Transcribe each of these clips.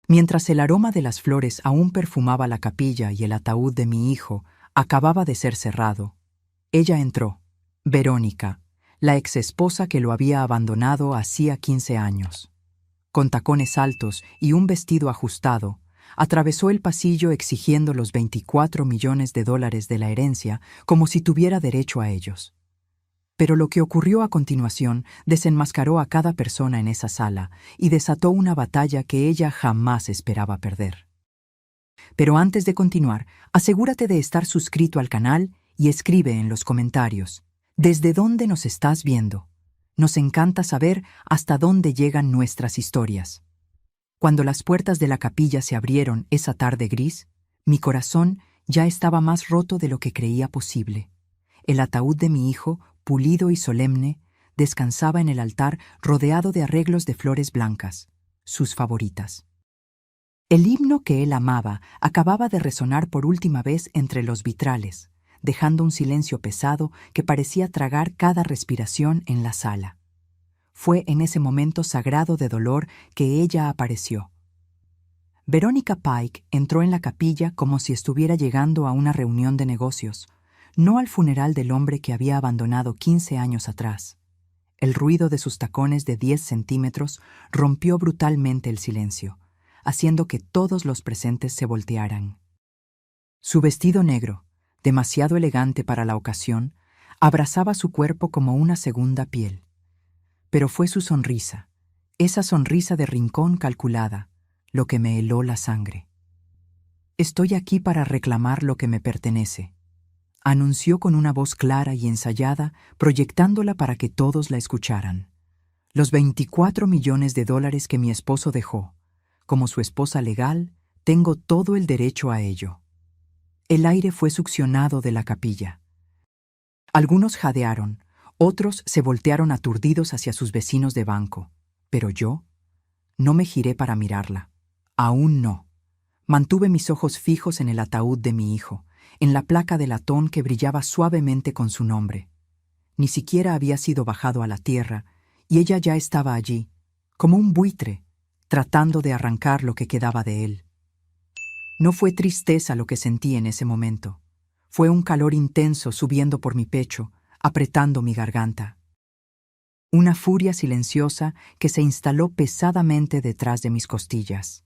Mientras el aroma de las flores aún perfumaba la capilla y el ataúd de mi hijo acababa de ser cerrado, ella entró, Verónica, la exesposa que lo había abandonado hacía 15 años. Con tacones altos y un vestido ajustado, atravesó el pasillo exigiendo los 24 millones de dólares de la herencia como si tuviera derecho a ellos. Pero lo que ocurrió a continuación desenmascaró a cada persona en esa sala y desató una batalla que ella jamás esperaba perder. Pero antes de continuar, asegúrate de estar suscrito al canal y escribe en los comentarios ¿desde dónde nos estás viendo? Nos encanta saber hasta dónde llegan nuestras historias. Cuando las puertas de la capilla se abrieron esa tarde gris, mi corazón ya estaba más roto de lo que creía posible. El ataúd de mi hijo, pulido y solemne, descansaba en el altar rodeado de arreglos de flores blancas, sus favoritas. El himno que él amaba acababa de resonar por última vez entre los vitrales, dejando un silencio pesado que parecía tragar cada respiración en la sala. Fue en ese momento sagrado de dolor que ella apareció. Verónica Pike entró en la capilla como si estuviera llegando a una reunión de negocios, no al funeral del hombre que había abandonado 15 años atrás. El ruido de sus tacones de 10 centímetros rompió brutalmente el silencio, haciendo que todos los presentes se voltearan. Su vestido negro, demasiado elegante para la ocasión, abrazaba su cuerpo como una segunda piel. Pero fue su sonrisa, esa sonrisa de rincón calculada, lo que me heló la sangre. «Estoy aquí para reclamar lo que me pertenece», anunció con una voz clara y ensayada, proyectándola para que todos la escucharan. «Los 24 millones de dólares que mi esposo dejó. Como su esposa legal, tengo todo el derecho a ello». El aire fue succionado de la capilla. Algunos jadearon, otros se voltearon aturdidos hacia sus vecinos de banco. Pero yo no me giré para mirarla. Aún no. Mantuve mis ojos fijos en el ataúd de mi hijo, en la placa de latón que brillaba suavemente con su nombre. Ni siquiera había sido bajado a la tierra, y ella ya estaba allí, como un buitre, tratando de arrancar lo que quedaba de él. No fue tristeza lo que sentí en ese momento. Fue un calor intenso subiendo por mi pecho, apretando mi garganta. Una furia silenciosa que se instaló pesadamente detrás de mis costillas.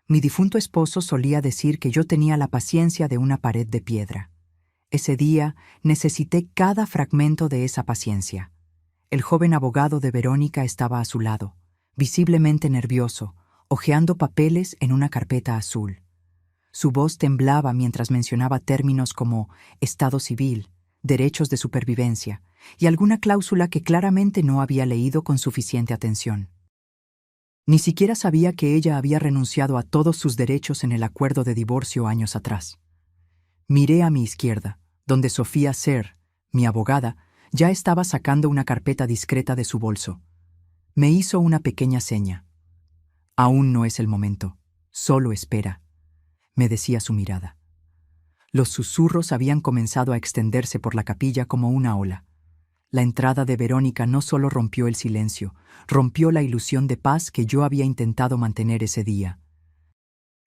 Mi difunto esposo solía decir que yo tenía la paciencia de una pared de piedra. Ese día necesité cada fragmento de esa paciencia. El joven abogado de Verónica estaba a su lado, visiblemente nervioso, hojeando papeles en una carpeta azul. Su voz temblaba mientras mencionaba términos como estado civil, derechos de supervivencia y alguna cláusula que claramente no había leído con suficiente atención. Ni siquiera sabía que ella había renunciado a todos sus derechos en el acuerdo de divorcio años atrás. Miré a mi izquierda, donde Sofía Ser, mi abogada, ya estaba sacando una carpeta discreta de su bolso. Me hizo una pequeña seña. «Aún no es el momento. Solo espera», me decía su mirada. Los susurros habían comenzado a extenderse por la capilla como una ola. La entrada de Verónica no solo rompió el silencio, rompió la ilusión de paz que yo había intentado mantener ese día.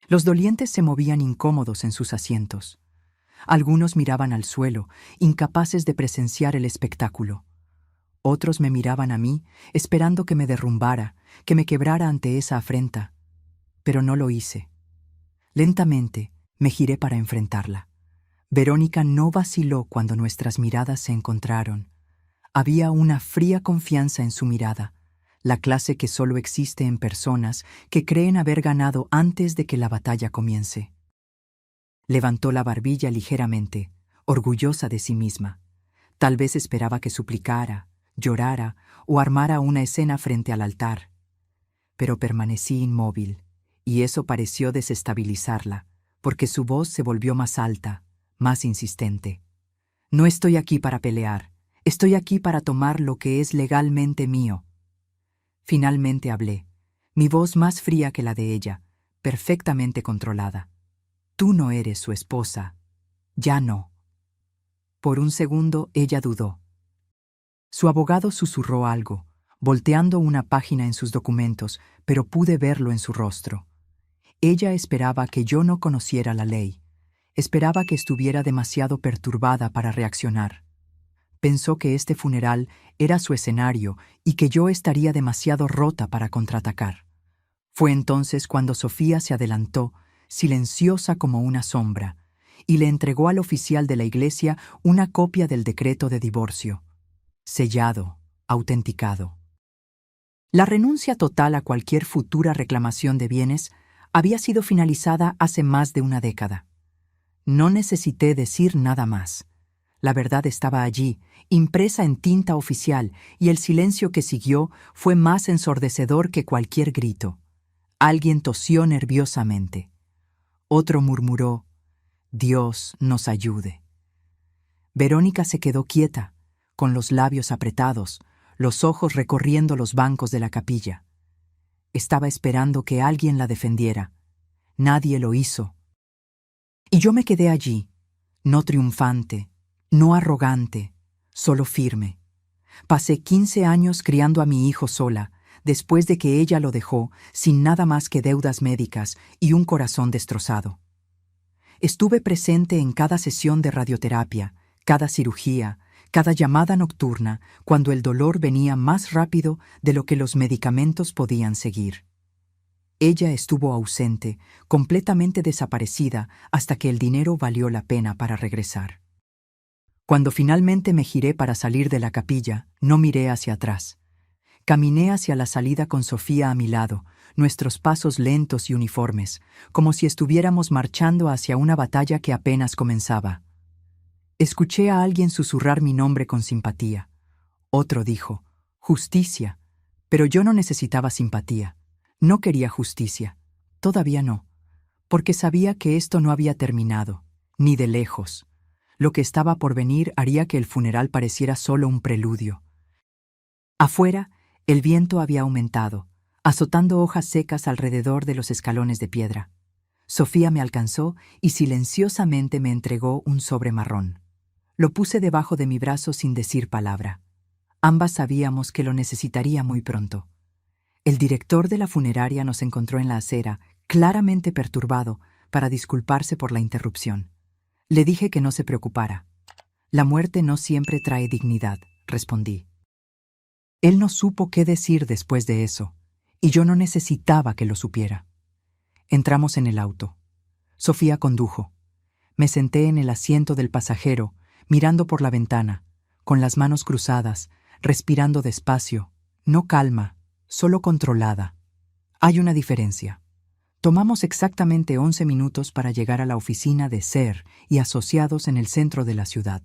Los dolientes se movían incómodos en sus asientos. Algunos miraban al suelo, incapaces de presenciar el espectáculo. Otros me miraban a mí, esperando que me derrumbara, que me quebrara ante esa afrenta. Pero no lo hice. Lentamente me giré para enfrentarla. Verónica no vaciló cuando nuestras miradas se encontraron. Había una fría confianza en su mirada, la clase que solo existe en personas que creen haber ganado antes de que la batalla comience. Levantó la barbilla ligeramente, orgullosa de sí misma. Tal vez esperaba que suplicara, llorara o armara una escena frente al altar. Pero permanecí inmóvil, y eso pareció desestabilizarla, porque su voz se volvió más alta, más insistente. «No estoy aquí para pelear. Estoy aquí para tomar lo que es legalmente mío». Finalmente hablé, mi voz más fría que la de ella, perfectamente controlada. «Tú no eres su esposa. Ya no». Por un segundo ella dudó. Su abogado susurró algo, volteando una página en sus documentos, pero pude verlo en su rostro. Ella esperaba que yo no conociera la ley. Esperaba que estuviera demasiado perturbada para reaccionar. Pensó que este funeral era su escenario y que yo estaría demasiado rota para contraatacar. Fue entonces cuando Sofía se adelantó, silenciosa como una sombra, y le entregó al oficial de la iglesia una copia del decreto de divorcio, sellado, autenticado. La renuncia total a cualquier futura reclamación de bienes había sido finalizada hace más de una década. No necesité decir nada más. La verdad estaba allí, impresa en tinta oficial, y el silencio que siguió fue más ensordecedor que cualquier grito. Alguien tosió nerviosamente. Otro murmuró, «Dios nos ayude». Verónica se quedó quieta, con los labios apretados, los ojos recorriendo los bancos de la capilla. Estaba esperando que alguien la defendiera. Nadie lo hizo. Y yo me quedé allí, no triunfante, no arrogante, solo firme. Pasé 15 años criando a mi hijo sola, después de que ella lo dejó, sin nada más que deudas médicas y un corazón destrozado. Estuve presente en cada sesión de radioterapia, cada cirugía, cada llamada nocturna, cuando el dolor venía más rápido de lo que los medicamentos podían seguir. Ella estuvo ausente, completamente desaparecida, hasta que el dinero valió la pena para regresar. Cuando finalmente me giré para salir de la capilla, no miré hacia atrás. Caminé hacia la salida con Sofía a mi lado, nuestros pasos lentos y uniformes, como si estuviéramos marchando hacia una batalla que apenas comenzaba. Escuché a alguien susurrar mi nombre con simpatía. Otro dijo, «Justicia». Pero yo no necesitaba simpatía. No quería justicia. Todavía no. Porque sabía que esto no había terminado, ni de lejos. Lo que estaba por venir haría que el funeral pareciera solo un preludio. Afuera, el viento había aumentado, azotando hojas secas alrededor de los escalones de piedra. Sofía me alcanzó y silenciosamente me entregó un sobre marrón. Lo puse debajo de mi brazo sin decir palabra. Ambas sabíamos que lo necesitaría muy pronto. El director de la funeraria nos encontró en la acera, claramente perturbado, para disculparse por la interrupción. Le dije que no se preocupara. «La muerte no siempre trae dignidad», respondí. Él no supo qué decir después de eso, y yo no necesitaba que lo supiera. Entramos en el auto. Sofía condujo. Me senté en el asiento del pasajero, mirando por la ventana, con las manos cruzadas, respirando despacio, no calma, solo controlada. Hay una diferencia. Tomamos exactamente 11 minutos para llegar a la oficina de SER y Asociados en el centro de la ciudad.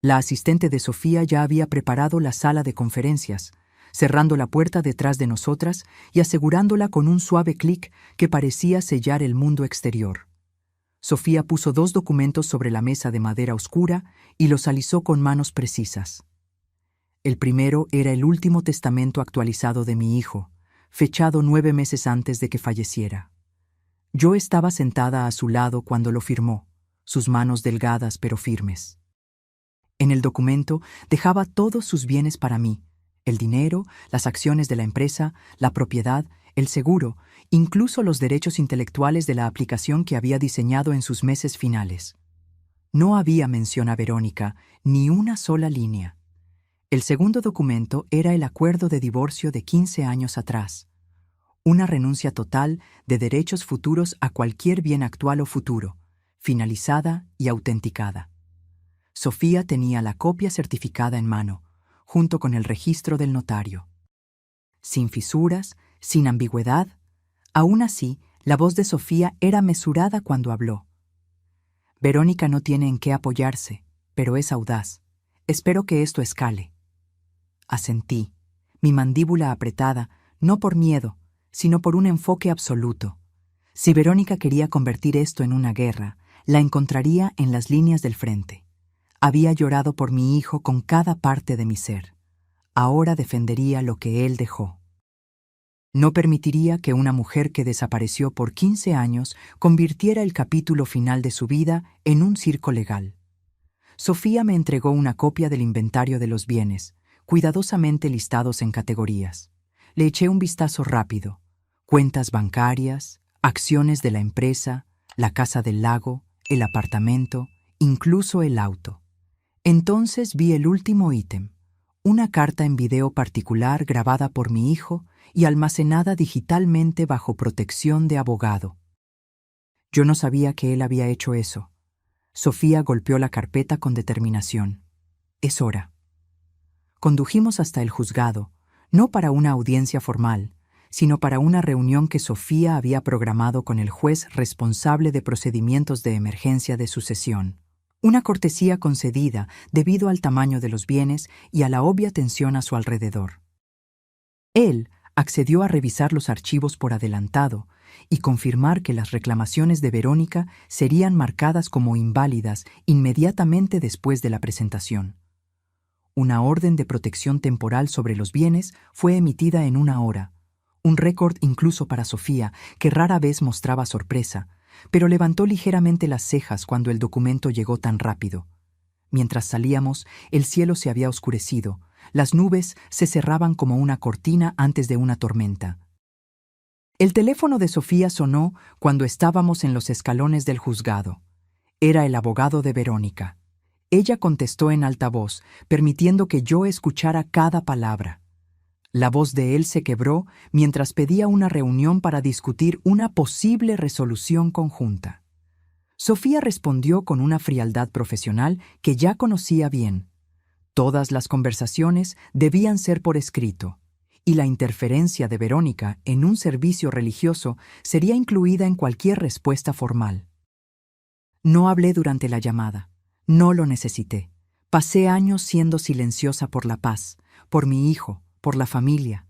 La asistente de Sofía ya había preparado la sala de conferencias, cerrando la puerta detrás de nosotras y asegurándola con un suave clic que parecía sellar el mundo exterior. Sofía puso 2 documentos sobre la mesa de madera oscura y los alisó con manos precisas. El primero era el último testamento actualizado de mi hijo, fechado 9 meses antes de que falleciera. Yo estaba sentada a su lado cuando lo firmó, sus manos delgadas pero firmes. En el documento dejaba todos sus bienes para mí, el dinero, las acciones de la empresa, la propiedad, el seguro, incluso los derechos intelectuales de la aplicación que había diseñado en sus meses finales. No había mención a Verónica, ni una sola línea. El segundo documento era el acuerdo de divorcio de 15 años atrás, una renuncia total de derechos futuros a cualquier bien actual o futuro, finalizada y autenticada. Sofía tenía la copia certificada en mano, junto con el registro del notario. Sin fisuras, sin ambigüedad, aún así, la voz de Sofía era mesurada cuando habló. «Verónica no tiene en qué apoyarse, pero es audaz. Espero que esto escale». Asentí, mi mandíbula apretada, no por miedo, sino por un enfoque absoluto. Si Verónica quería convertir esto en una guerra, la encontraría en las líneas del frente. Había llorado por mi hijo con cada parte de mi ser. Ahora defendería lo que él dejó. No permitiría que una mujer que desapareció por 15 años convirtiera el capítulo final de su vida en un circo legal. Sofía me entregó una copia del inventario de los bienes, cuidadosamente listados en categorías. Le eché un vistazo rápido. Cuentas bancarias, acciones de la empresa, la casa del lago, el apartamento, incluso el auto. Entonces vi el último ítem, una carta en video particular grabada por mi hijo y almacenada digitalmente bajo protección de abogado. Yo no sabía que él había hecho eso. Sofía golpeó la carpeta con determinación. Es hora. Condujimos hasta el juzgado, no para una audiencia formal, sino para una reunión que Sofía había programado con el juez responsable de procedimientos de emergencia de sucesión. Una cortesía concedida debido al tamaño de los bienes y a la obvia tensión a su alrededor. Él accedió a revisar los archivos por adelantado y confirmar que las reclamaciones de Verónica serían marcadas como inválidas inmediatamente después de la presentación. Una orden de protección temporal sobre los bienes fue emitida en 1 hora, un récord incluso para Sofía, que rara vez mostraba sorpresa, pero levantó ligeramente las cejas cuando el documento llegó tan rápido. Mientras salíamos, el cielo se había oscurecido, las nubes se cerraban como una cortina antes de una tormenta. El teléfono de Sofía sonó cuando estábamos en los escalones del juzgado. Era el abogado de Verónica. Ella contestó en altavoz, permitiendo que yo escuchara cada palabra. La voz de él se quebró mientras pedía una reunión para discutir una posible resolución conjunta. Sofía respondió con una frialdad profesional que ya conocía bien. Todas las conversaciones debían ser por escrito, y la interferencia de Verónica en un servicio religioso sería incluida en cualquier respuesta formal. No hablé durante la llamada. No lo necesité. Pasé años siendo silenciosa por la paz, por mi hijo, por la familia.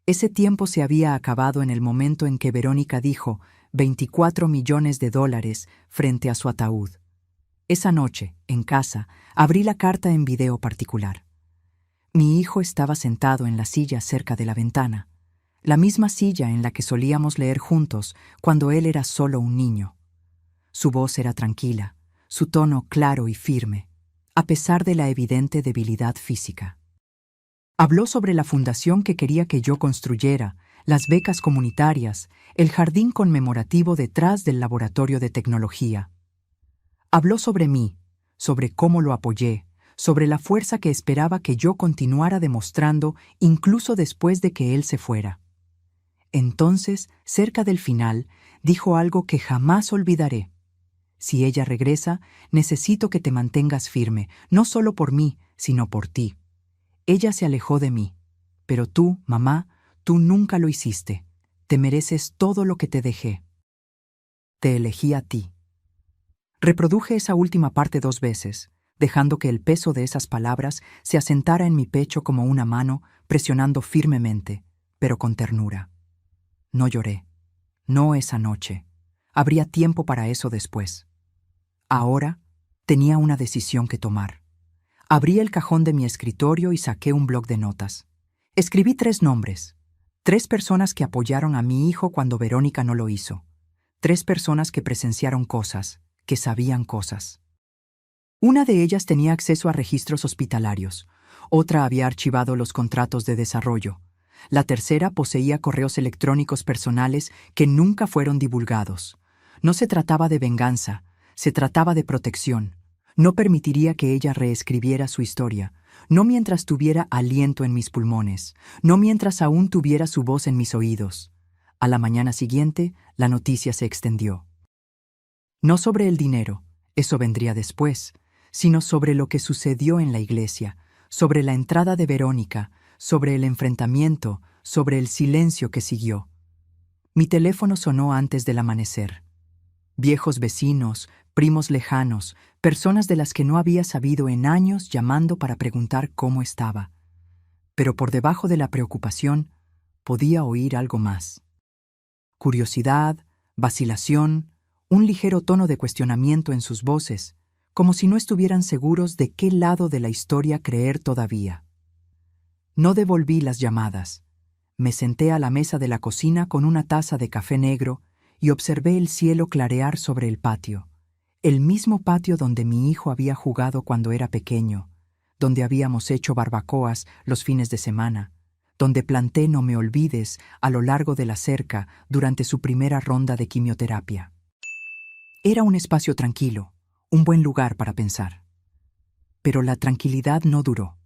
Ese tiempo se había acabado en el momento en que Verónica dijo $24 millones frente a su ataúd. Esa noche, en casa, abrí la carta en video particular. Mi hijo estaba sentado en la silla cerca de la ventana, la misma silla en la que solíamos leer juntos cuando él era solo un niño. Su voz era tranquila, su tono claro y firme, a pesar de la evidente debilidad física. Habló sobre la fundación que quería que yo construyera, las becas comunitarias, el jardín conmemorativo detrás del laboratorio de tecnología. Habló sobre mí, sobre cómo lo apoyé, sobre la fuerza que esperaba que yo continuara demostrando incluso después de que él se fuera. Entonces, cerca del final, dijo algo que jamás olvidaré. Si ella regresa, necesito que te mantengas firme, no solo por mí, sino por ti. Ella se alejó de mí, pero tú, mamá, tú nunca lo hiciste. Te mereces todo lo que te dejé. Te elegí a ti. Reproduje esa última parte 2 veces, dejando que el peso de esas palabras se asentara en mi pecho como una mano, presionando firmemente, pero con ternura. No lloré. No esa noche. Habría tiempo para eso después. Ahora tenía una decisión que tomar. Abrí el cajón de mi escritorio y saqué un bloc de notas. Escribí 3 nombres. 3 personas que apoyaron a mi hijo cuando Verónica no lo hizo. 3 personas que presenciaron cosas, que sabían cosas. Una de ellas tenía acceso a registros hospitalarios. Otra había archivado los contratos de desarrollo. La tercera poseía correos electrónicos personales que nunca fueron divulgados. No se trataba de venganza, se trataba de protección. No permitiría que ella reescribiera su historia, no mientras tuviera aliento en mis pulmones, no mientras aún tuviera su voz en mis oídos. A la mañana siguiente, la noticia se extendió. No sobre el dinero, eso vendría después, sino sobre lo que sucedió en la iglesia, sobre la entrada de Verónica, sobre el enfrentamiento, sobre el silencio que siguió. Mi teléfono sonó antes del amanecer. Viejos vecinos, primos lejanos, personas de las que no había sabido en años llamando para preguntar cómo estaba. Pero por debajo de la preocupación, podía oír algo más. Curiosidad, vacilación, un ligero tono de cuestionamiento en sus voces, como si no estuvieran seguros de qué lado de la historia creer todavía. No devolví las llamadas. Me senté a la mesa de la cocina con una taza de café negro y observé el cielo clarear sobre el patio. El mismo patio donde mi hijo había jugado cuando era pequeño, donde habíamos hecho barbacoas los fines de semana, donde planté "No me olvides" a lo largo de la cerca durante su primera ronda de quimioterapia. Era un espacio tranquilo, un buen lugar para pensar. Pero la tranquilidad no duró.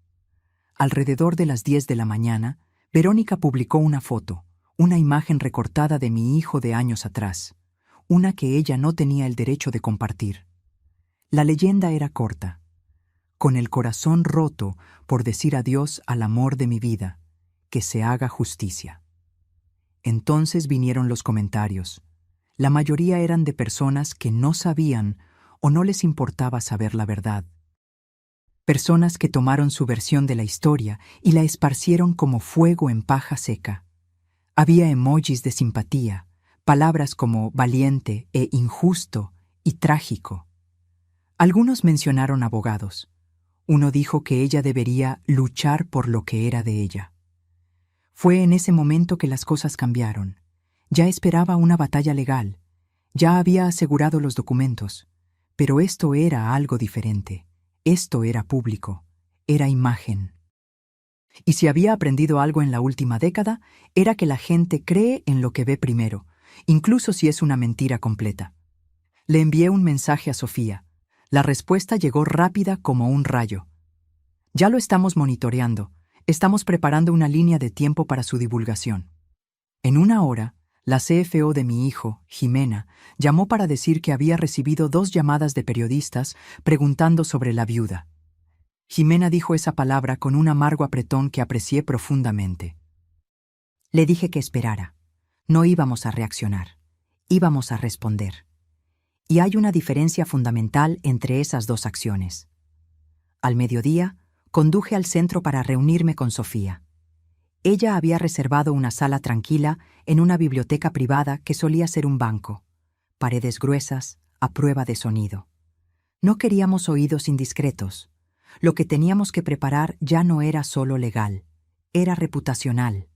Alrededor de las 10 de la mañana, Verónica publicó una foto, una imagen recortada de mi hijo de años atrás, una que ella no tenía el derecho de compartir. La leyenda era corta: con el corazón roto por decir adiós al amor de mi vida, que se haga justicia. Entonces vinieron los comentarios. La mayoría eran de personas que no sabían o no les importaba saber la verdad. Personas que tomaron su versión de la historia y la esparcieron como fuego en paja seca. Había emojis de simpatía, palabras como valiente e injusto y trágico. Algunos mencionaron abogados. Uno dijo que ella debería luchar por lo que era de ella. Fue en ese momento que las cosas cambiaron. Ya esperaba una batalla legal. Ya había asegurado los documentos. Pero esto era algo diferente. Esto era público. Era imagen. Y si había aprendido algo en la última década, era que la gente cree en lo que ve primero, incluso si es una mentira completa. Le envié un mensaje a Sofía. La respuesta llegó rápida como un rayo. Ya lo estamos monitoreando. Estamos preparando una línea de tiempo para su divulgación. En una hora, la CFO de mi hijo, Jimena, llamó para decir que había recibido 2 llamadas de periodistas preguntando sobre la viuda. Jimena dijo esa palabra con un amargo apretón que aprecié profundamente. Le dije que esperara. No íbamos a reaccionar. Íbamos a responder. Y hay una diferencia fundamental entre esas 2 acciones. Al mediodía, conduje al centro para reunirme con Sofía. Ella había reservado una sala tranquila en una biblioteca privada que solía ser un banco. Paredes gruesas, a prueba de sonido. No queríamos oídos indiscretos. Lo que teníamos que preparar ya no era solo legal, era reputacional.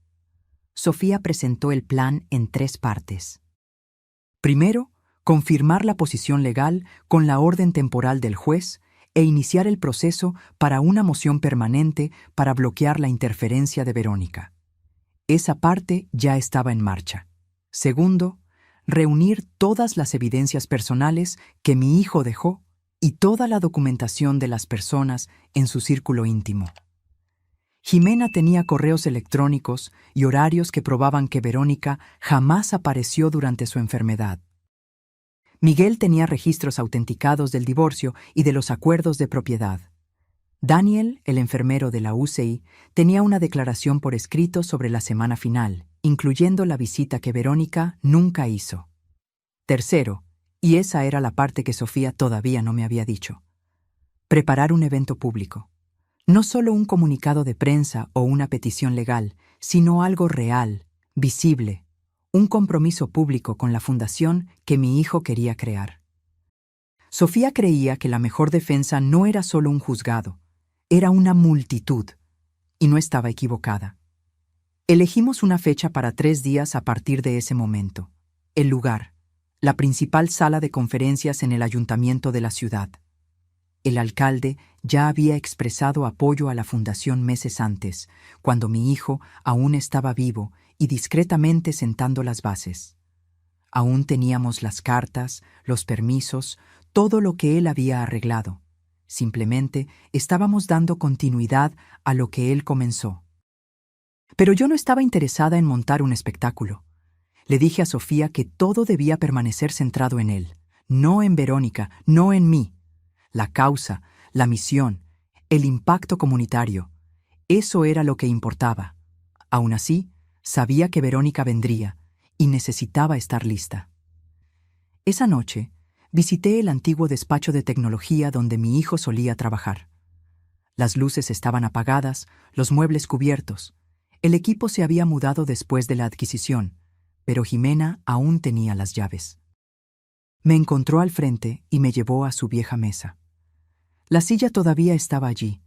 Sofía presentó el plan en 3 partes. Primero, confirmar la posición legal con la orden temporal del juez e iniciar el proceso para una moción permanente para bloquear la interferencia de Verónica. Esa parte ya estaba en marcha. Segundo, reunir todas las evidencias personales que mi hijo dejó y toda la documentación de las personas en su círculo íntimo. Jimena tenía correos electrónicos y horarios que probaban que Verónica jamás apareció durante su enfermedad. Miguel tenía registros autenticados del divorcio y de los acuerdos de propiedad. Daniel, el enfermero de la UCI, tenía una declaración por escrito sobre la semana final, incluyendo la visita que Verónica nunca hizo. Tercero, y esa era la parte que Sofía todavía no me había dicho, preparar un evento público. No solo un comunicado de prensa o una petición legal, sino algo real, visible, un compromiso público con la fundación que mi hijo quería crear. Sofía creía que la mejor defensa no era solo un juzgado, era una multitud, y no estaba equivocada. Elegimos una fecha para 3 días a partir de ese momento. El lugar, la principal sala de conferencias en el ayuntamiento de la ciudad. El alcalde ya había expresado apoyo a la fundación meses antes, cuando mi hijo aún estaba vivo y discretamente sentando las bases. Aún teníamos las cartas, los permisos, todo lo que él había arreglado. Simplemente estábamos dando continuidad a lo que él comenzó. Pero yo no estaba interesada en montar un espectáculo. Le dije a Sofía que todo debía permanecer centrado en él, no en Verónica, no en mí. La causa, la misión, el impacto comunitario, eso era lo que importaba. Aún así, sabía que Verónica vendría y necesitaba estar lista. Esa noche, visité el antiguo despacho de tecnología donde mi hijo solía trabajar. Las luces estaban apagadas, los muebles cubiertos. El equipo se había mudado después de la adquisición, pero Jimena aún tenía las llaves. Me encontró al frente y me llevó a su vieja mesa. La silla todavía estaba allí,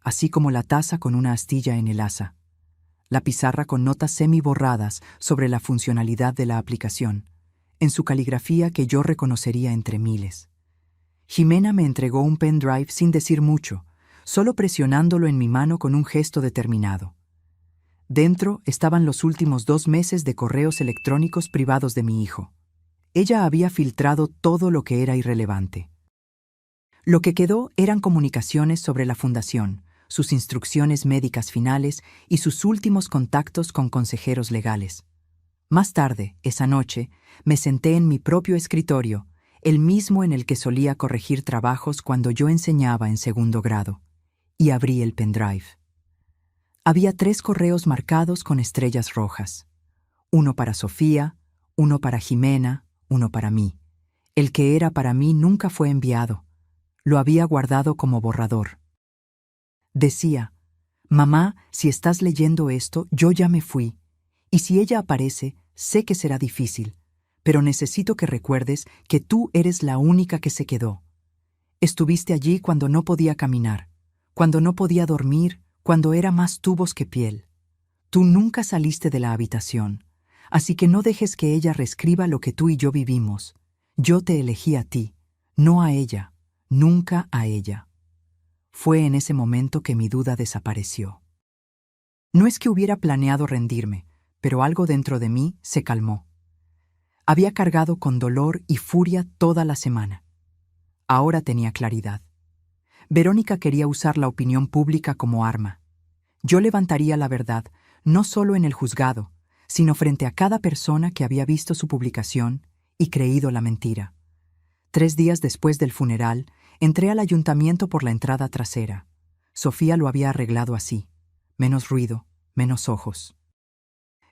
así como la taza con una astilla en el asa, la pizarra con notas semi-borradas sobre la funcionalidad de la aplicación, en su caligrafía que yo reconocería entre miles. Jimena me entregó un pendrive sin decir mucho, solo presionándolo en mi mano con un gesto determinado. Dentro estaban los últimos 2 meses de correos electrónicos privados de mi hijo. Ella había filtrado todo lo que era irrelevante. Lo que quedó eran comunicaciones sobre la fundación, sus instrucciones médicas finales y sus últimos contactos con consejeros legales. Más tarde, esa noche, me senté en mi propio escritorio, el mismo en el que solía corregir trabajos cuando yo enseñaba en 2º grado, y abrí el pendrive. Había 3 correos marcados con estrellas rojas. Uno para Sofía, uno para Jimena, uno para mí. El que era para mí nunca fue enviado. Lo había guardado como borrador. Decía: «Mamá, si estás leyendo esto, yo ya me fui. Y si ella aparece, sé que será difícil, pero necesito que recuerdes que tú eres la única que se quedó. Estuviste allí cuando no podía caminar, cuando no podía dormir, cuando era más tubos que piel. Tú nunca saliste de la habitación, así que no dejes que ella reescriba lo que tú y yo vivimos. Yo te elegí a ti, no a ella, nunca a ella». Fue en ese momento que mi duda desapareció. No es que hubiera planeado rendirme, pero algo dentro de mí se calmó. Había cargado con dolor y furia toda la semana. Ahora tenía claridad. Verónica quería usar la opinión pública como arma. Yo levantaría la verdad, no solo en el juzgado, sino frente a cada persona que había visto su publicación y creído la mentira. 3 días después del funeral, entré al ayuntamiento por la entrada trasera. Sofía lo había arreglado así: menos ruido, menos ojos.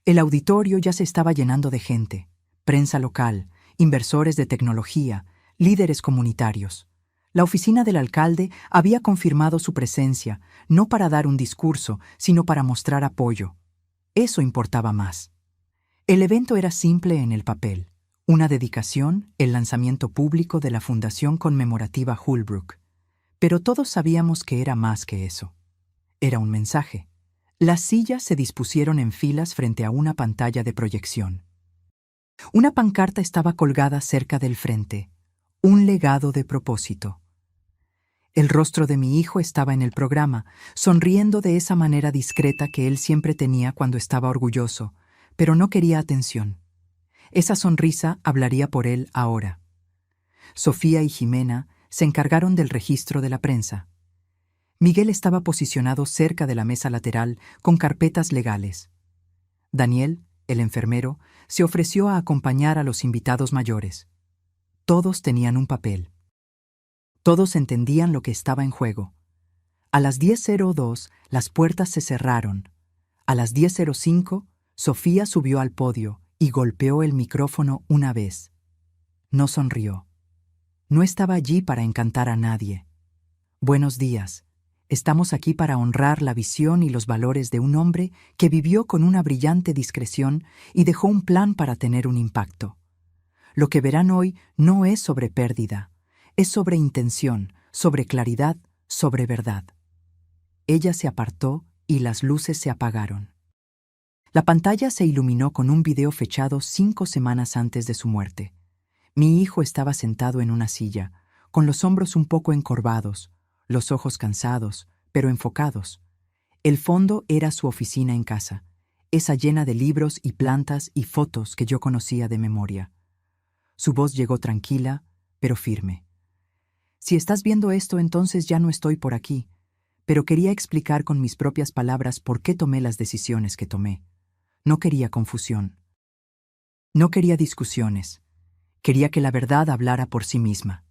El auditorio ya se estaba llenando de gente: prensa local, inversores de tecnología, líderes comunitarios. La oficina del alcalde había confirmado su presencia, no para dar un discurso, sino para mostrar apoyo. Eso importaba más. El evento era simple en el papel: una dedicación, el lanzamiento público de la Fundación Conmemorativa Holbrook. Pero todos sabíamos que era más que eso. Era un mensaje. Las sillas se dispusieron en filas frente a una pantalla de proyección. Una pancarta estaba colgada cerca del frente: un legado de propósito. El rostro de mi hijo estaba en el programa, sonriendo de esa manera discreta que él siempre tenía cuando estaba orgulloso, pero no quería atención. Esa sonrisa hablaría por él ahora. Sofía y Jimena se encargaron del registro de la prensa. Miguel estaba posicionado cerca de la mesa lateral con carpetas legales. Daniel, el enfermero, se ofreció a acompañar a los invitados mayores. Todos tenían un papel. Todos entendían lo que estaba en juego. A las 10:02 las puertas se cerraron. A las 10:05 Sofía subió al podio y golpeó el micrófono una vez. No sonrió. No estaba allí para encantar a nadie. «Buenos días. Estamos aquí para honrar la visión y los valores de un hombre que vivió con una brillante discreción y dejó un plan para tener un impacto. Lo que verán hoy no es sobre pérdida, es sobre intención, sobre claridad, sobre verdad». Ella se apartó y las luces se apagaron. La pantalla se iluminó con un video fechado 5 semanas antes de su muerte. Mi hijo estaba sentado en una silla, con los hombros un poco encorvados, los ojos cansados, pero enfocados. El fondo era su oficina en casa, esa llena de libros y plantas y fotos que yo conocía de memoria. Su voz llegó tranquila, pero firme. «Si estás viendo esto, entonces ya no estoy por aquí, pero quería explicar con mis propias palabras por qué tomé las decisiones que tomé. No quería confusión. No quería discusiones. Quería que la verdad hablara por sí misma».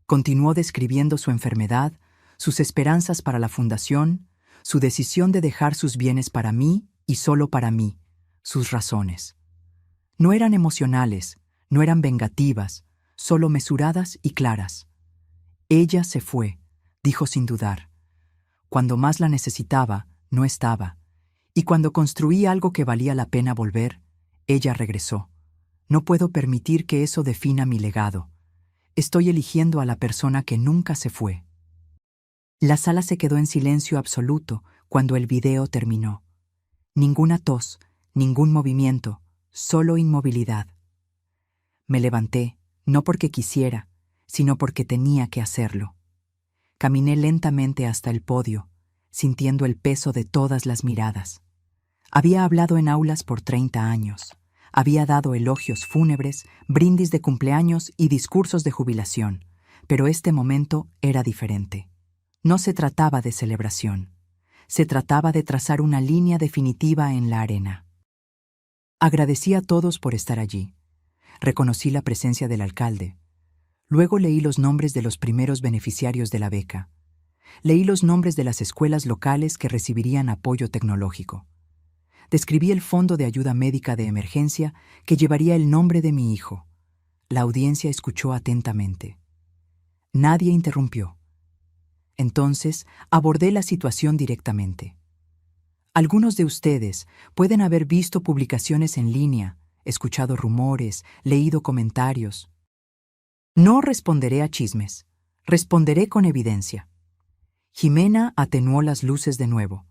Continuó describiendo su enfermedad, sus esperanzas para la fundación, su decisión de dejar sus bienes para mí y solo para mí, sus razones. No eran emocionales, no eran vengativas, solo mesuradas y claras. «Ella se fue», dijo sin dudar. «Cuando más la necesitaba, no estaba. Y cuando construí algo que valía la pena volver, ella regresó. No puedo permitir que eso defina mi legado. Estoy eligiendo a la persona que nunca se fue». La sala se quedó en silencio absoluto cuando el video terminó. Ninguna tos, ningún movimiento, solo inmovilidad. Me levanté, no porque quisiera, sino porque tenía que hacerlo. Caminé lentamente hasta el podio, sintiendo el peso de todas las miradas. Había hablado en aulas por 30 años. Había dado elogios fúnebres, brindis de cumpleaños y discursos de jubilación. Pero este momento era diferente. No se trataba de celebración. Se trataba de trazar una línea definitiva en la arena. Agradecí a todos por estar allí. Reconocí la presencia del alcalde. Luego leí los nombres de los primeros beneficiarios de la beca. Leí los nombres de las escuelas locales que recibirían apoyo tecnológico. Describí el fondo de ayuda médica de emergencia que llevaría el nombre de mi hijo. La audiencia escuchó atentamente. Nadie interrumpió. Entonces abordé la situación directamente. Algunos de ustedes pueden haber visto publicaciones en línea, escuchado rumores, leído comentarios. No responderé a chismes, responderé con evidencia. Jimena atenuó las luces de nuevo.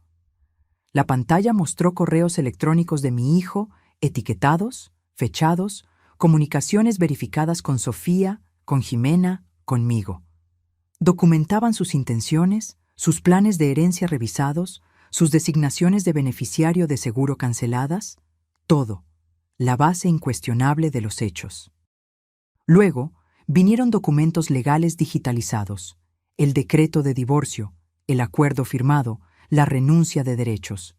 La pantalla mostró correos electrónicos de mi hijo, etiquetados, fechados, comunicaciones verificadas con Sofía, con Jimena, conmigo. Documentaban sus intenciones, sus planes de herencia revisados, sus designaciones de beneficiario de seguro canceladas, todo, la base incuestionable de los hechos. Luego, vinieron documentos legales digitalizados, el decreto de divorcio, el acuerdo firmado, la renuncia de derechos.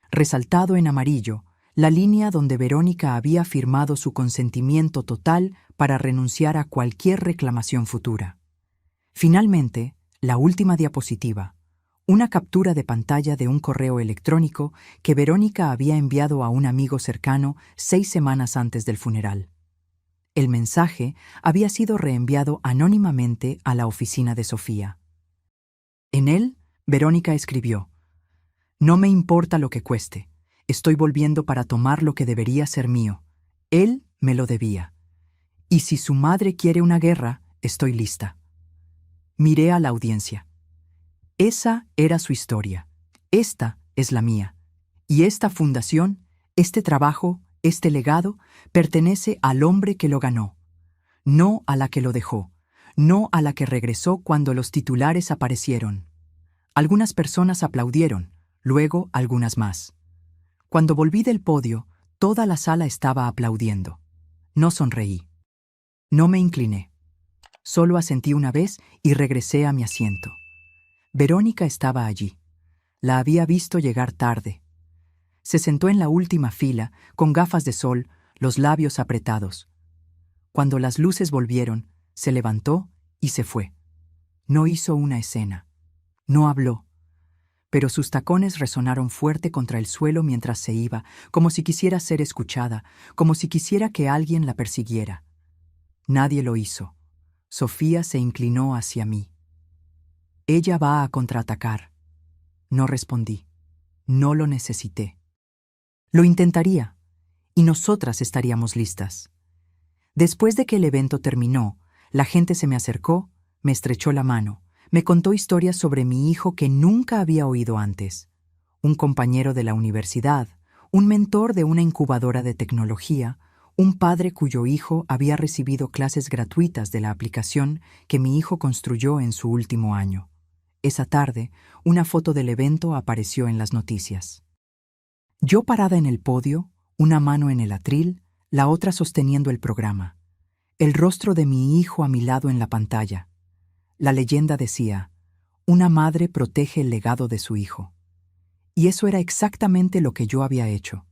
Resaltado en amarillo, la línea donde Verónica había firmado su consentimiento total para renunciar a cualquier reclamación futura. Finalmente, la última diapositiva, una captura de pantalla de un correo electrónico que Verónica había enviado a un amigo cercano 6 semanas antes del funeral. El mensaje había sido reenviado anónimamente a la oficina de Sofía. En él, Verónica escribió: «No me importa lo que cueste. Estoy volviendo para tomar lo que debería ser mío. Él me lo debía. Y si su madre quiere una guerra, estoy lista». Miré a la audiencia. Esa era su historia. Esta es la mía. Y esta fundación, este trabajo, este legado, pertenece al hombre que lo ganó. No a la que lo dejó. No a la que regresó cuando los titulares aparecieron. Algunas personas aplaudieron, luego algunas más. Cuando volví del podio, toda la sala estaba aplaudiendo. No sonreí. No me incliné. Solo asentí una vez y regresé a mi asiento. Verónica estaba allí. La había visto llegar tarde. Se sentó en la última fila, con gafas de sol, los labios apretados. Cuando las luces volvieron, se levantó y se fue. No hizo una escena. No habló. Pero sus tacones resonaron fuerte contra el suelo mientras se iba, como si quisiera ser escuchada, como si quisiera que alguien la persiguiera. Nadie lo hizo. Sofía se inclinó hacia mí. Ella va a contraatacar. No respondí. No lo necesité. Lo intentaría, y nosotras estaríamos listas. Después de que el evento terminó, la gente se me acercó, me estrechó la mano, me contó historias sobre mi hijo que nunca había oído antes. Un compañero de la universidad, un mentor de una incubadora de tecnología, un padre cuyo hijo había recibido clases gratuitas de la aplicación que mi hijo construyó en su último año. Esa tarde, una foto del evento apareció en las noticias. Yo parada en el podio, una mano en el atril, la otra sosteniendo el programa. El rostro de mi hijo a mi lado en la pantalla. La leyenda decía: «Una madre protege el legado de su hijo». Y eso era exactamente lo que yo había hecho.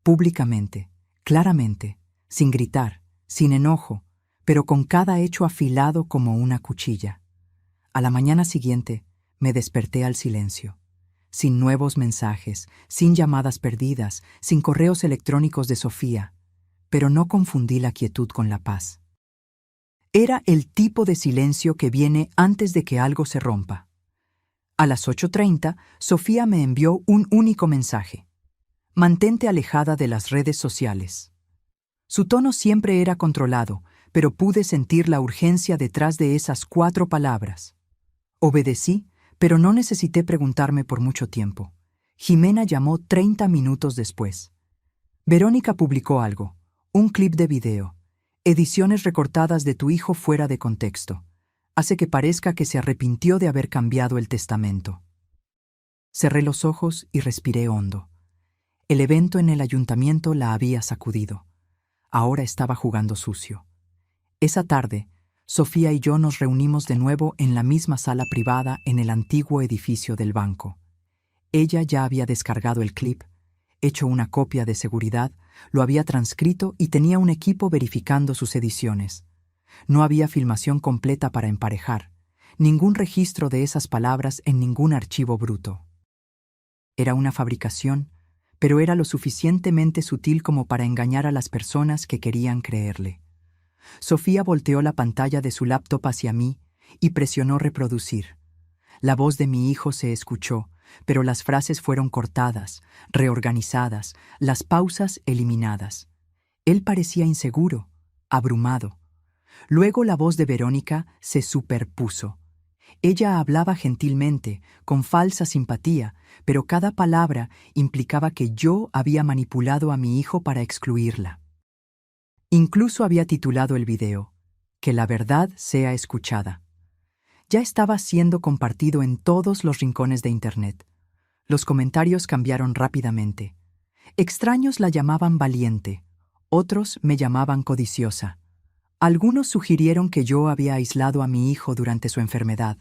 Públicamente, claramente, sin gritar, sin enojo, pero con cada hecho afilado como una cuchilla. A la mañana siguiente, me desperté al silencio. Sin nuevos mensajes, sin llamadas perdidas, sin correos electrónicos de Sofía, pero no confundí la quietud con la paz. Era el tipo de silencio que viene antes de que algo se rompa. A las 8:30, Sofía me envió un único mensaje: «Mantente alejada de las redes sociales». Su tono siempre era controlado, pero pude sentir la urgencia detrás de esas 4 palabras. Obedecí, pero no necesité preguntarme por mucho tiempo. Jimena llamó 30 minutos después. Verónica publicó algo, un clip de video, ediciones recortadas de tu hijo fuera de contexto. Hace que parezca que se arrepintió de haber cambiado el testamento. Cerré los ojos y respiré hondo. El evento en el ayuntamiento la había sacudido. Ahora estaba jugando sucio. Esa tarde, Sofía y yo nos reunimos de nuevo en la misma sala privada en el antiguo edificio del banco. Ella ya había descargado el clip, hecho una copia de seguridad, lo había transcrito y tenía un equipo verificando sus ediciones. No había filmación completa para emparejar, ningún registro de esas palabras en ningún archivo bruto. Era una fabricación, pero era lo suficientemente sutil como para engañar a las personas que querían creerle. Sofía volteó la pantalla de su laptop hacia mí y presionó reproducir. La voz de mi hijo se escuchó, pero las frases fueron cortadas, reorganizadas, las pausas eliminadas. Él parecía inseguro, abrumado. Luego la voz de Verónica se superpuso. Ella hablaba gentilmente, con falsa simpatía, pero cada palabra implicaba que yo había manipulado a mi hijo para excluirla. Incluso había titulado el video, "Que la verdad sea escuchada". Ya estaba siendo compartido en todos los rincones de Internet. Los comentarios cambiaron rápidamente. Extraños la llamaban valiente, otros me llamaban codiciosa. Algunos sugirieron que yo había aislado a mi hijo durante su enfermedad,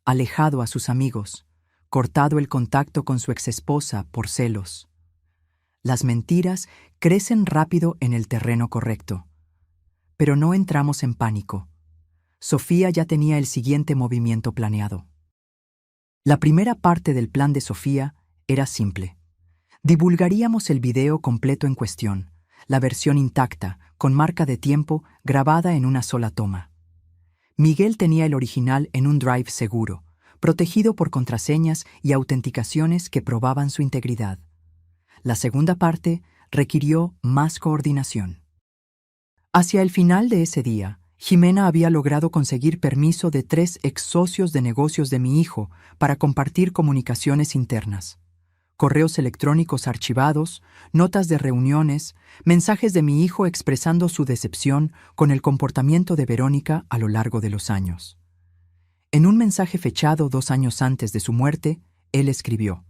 alejado a sus amigos, cortado el contacto con su exesposa por celos. Las mentiras crecen rápido en el terreno correcto. Pero no entramos en pánico. Sofía ya tenía el siguiente movimiento planeado. La primera parte del plan de Sofía era simple. Divulgaríamos el video completo en cuestión, la versión intacta, con marca de tiempo, grabada en una sola toma. Miguel tenía el original en un drive seguro, protegido por contraseñas y autenticaciones que probaban su integridad. La segunda parte requirió más coordinación. Hacia el final de ese día, Jimena había logrado conseguir permiso de 3 ex socios de negocios de mi hijo para compartir comunicaciones internas. Correos electrónicos archivados, notas de reuniones, mensajes de mi hijo expresando su decepción con el comportamiento de Verónica a lo largo de los años. En un mensaje fechado 2 años antes de su muerte, él escribió: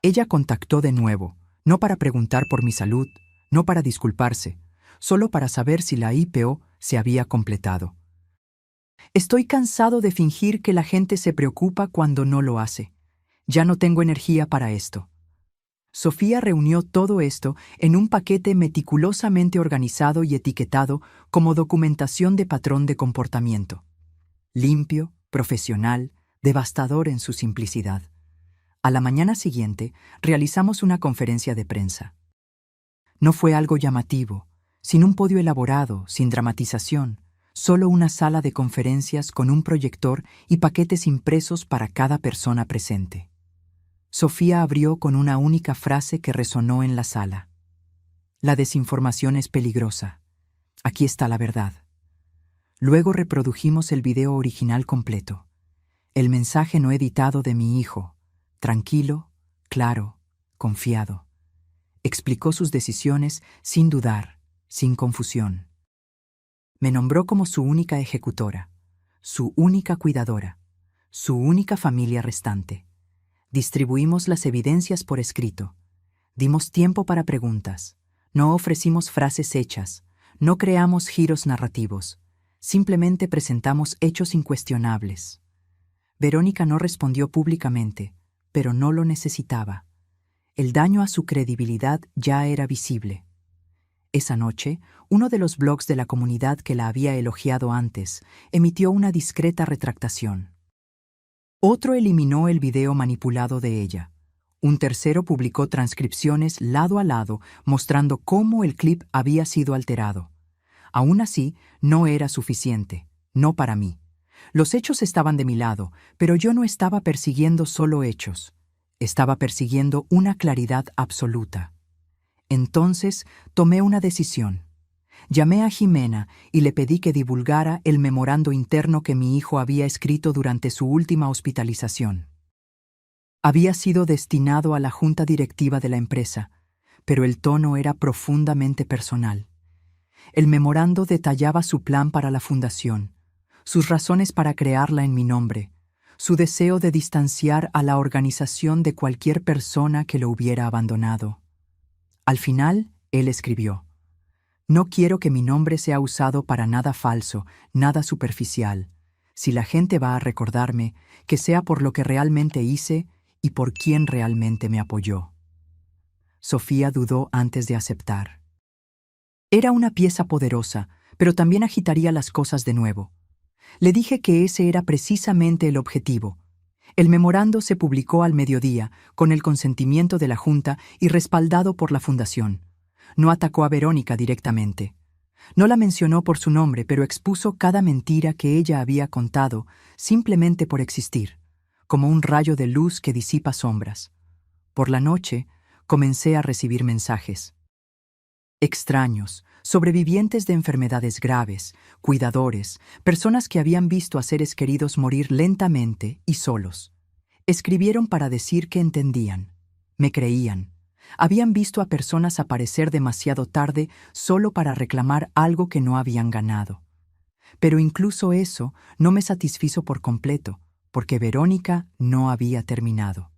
"Ella contactó de nuevo, no para preguntar por mi salud, no para disculparse, solo para saber si la IPO se había completado. Estoy cansado de fingir que la gente se preocupa cuando no lo hace. Ya no tengo energía para esto". Sofía reunió todo esto en un paquete meticulosamente organizado y etiquetado como documentación de patrón de comportamiento. Limpio, profesional, devastador en su simplicidad. A la mañana siguiente, realizamos una conferencia de prensa. No fue algo llamativo, sin un podio elaborado, sin dramatización, solo una sala de conferencias con un proyector y paquetes impresos para cada persona presente. Sofía abrió con una única frase que resonó en la sala. "La desinformación es peligrosa. Aquí está la verdad". Luego reprodujimos el video original completo. El mensaje no editado de mi hijo, tranquilo, claro, confiado. Explicó sus decisiones sin dudar, sin confusión. Me nombró como su única ejecutora, su única cuidadora, su única familia restante. Distribuimos las evidencias por escrito. Dimos tiempo para preguntas. No ofrecimos frases hechas. No creamos giros narrativos. Simplemente presentamos hechos incuestionables. Verónica no respondió públicamente, pero no lo necesitaba. El daño a su credibilidad ya era visible. Esa noche, uno de los blogs de la comunidad que la había elogiado antes emitió una discreta retractación. Otro eliminó el video manipulado de ella. Un tercero publicó transcripciones lado a lado mostrando cómo el clip había sido alterado. Aún así, no era suficiente, no para mí. Los hechos estaban de mi lado, pero yo no estaba persiguiendo solo hechos. Estaba persiguiendo una claridad absoluta. Entonces tomé una decisión. Llamé a Jimena y le pedí que divulgara el memorando interno que mi hijo había escrito durante su última hospitalización. Había sido destinado a la junta directiva de la empresa, pero el tono era profundamente personal. El memorando detallaba su plan para la fundación, sus razones para crearla en mi nombre, su deseo de distanciar a la organización de cualquier persona que lo hubiera abandonado. Al final, él escribió: «No quiero que mi nombre sea usado para nada falso, nada superficial. Si la gente va a recordarme, que sea por lo que realmente hice y por quien realmente me apoyó». Sofía dudó antes de aceptar. Era una pieza poderosa, pero también agitaría las cosas de nuevo. Le dije que ese era precisamente el objetivo. El memorando se publicó al mediodía, con el consentimiento de la Junta y respaldado por la Fundación. No atacó a Verónica directamente. No la mencionó por su nombre, pero expuso cada mentira que ella había contado simplemente por existir, como un rayo de luz que disipa sombras. Por la noche, comencé a recibir mensajes. Extraños, sobrevivientes de enfermedades graves, cuidadores, personas que habían visto a seres queridos morir lentamente y solos. Escribieron para decir que entendían, me creían. Habían visto a personas aparecer demasiado tarde solo para reclamar algo que no habían ganado. Pero incluso eso no me satisfizo por completo, porque Verónica no había terminado.